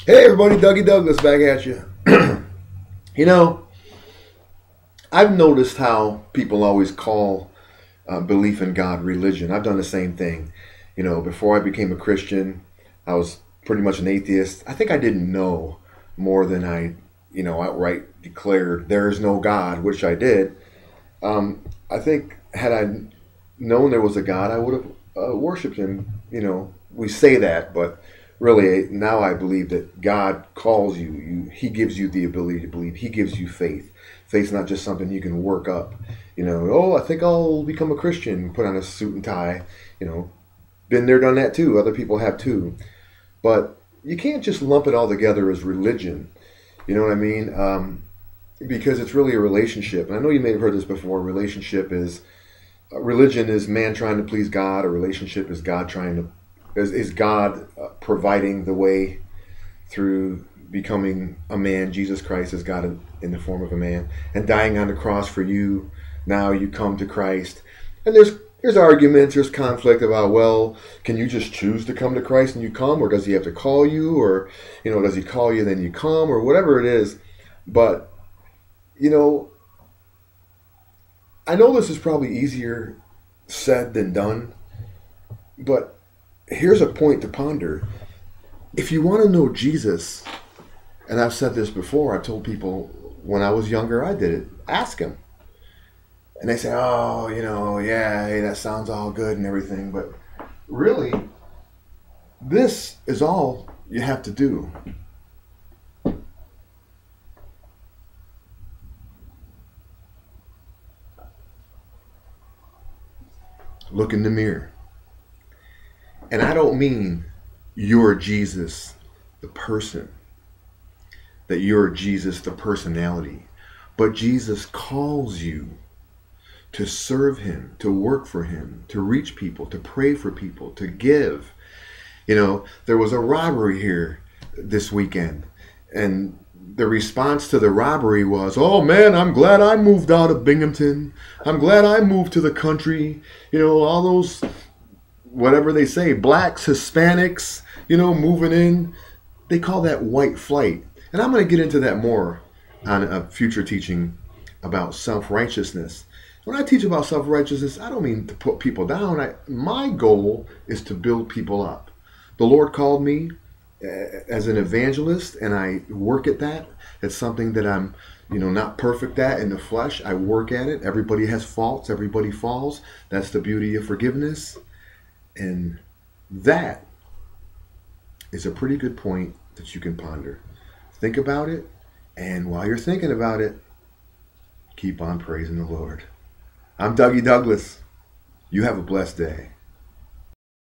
Hey everybody, Dougie Douglas back at you. You know, I've noticed how people always call belief in God religion. I've done the same thing. Before I became a Christian, I was pretty much an atheist. I think I didn't know more than I outright declared there is no God, which I did. I think had I known there was a God, I would have worshipped him. We say that, but really now I believe that God calls you. He gives you the ability to believe. He gives you faith. Faith's not just something you can work up. Oh, I think I'll become a Christian. Put on a suit and tie. You know, been there, done that too. Other people have too. But you can't just lump it all together as religion. You know what I mean? Because it's really a relationship. And I know you may have heard this before. Religion is man trying to please God. A relationship is God trying to is God providing the way through becoming a man. Jesus Christ is God in the form of a man and dying on the cross for you. Now you come to Christ, and there's arguments, there's conflict about, well, can you just choose to come to Christ and you come, or does he have to call you, or does he call you then you come, or whatever it is. But you know, I know this is probably easier said than done, but here's a point to ponder. If you want to know Jesus, and I've said this before, I've told people when I was younger, I did it. Ask him. And they say, oh, yeah, hey, that sounds all good and everything. But really, this is all you have to do. Look in the mirror. And I don't mean you're Jesus, the person, that you're Jesus, the personality. But Jesus calls you to serve him, to work for him, to reach people, to pray for people, to give. There was a robbery here this weekend, and the response to the robbery was, oh man, I'm glad I moved out of Binghamton. I'm glad I moved to the country. All those, whatever they say, blacks, Hispanics, moving in. They call that white flight. And I'm going to get into that more on a future teaching about self-righteousness. When I teach about self-righteousness, I don't mean to put people down. My goal is to build people up. The Lord called me as an evangelist, and I work at that. It's something that I'm, not perfect at in the flesh. I work at it. Everybody has faults. Everybody falls. That's the beauty of forgiveness. And that is a pretty good point that you can ponder. Think about it, and while you're thinking about it, keep on praising the Lord. I'm Dougie Douglas. You have a blessed day.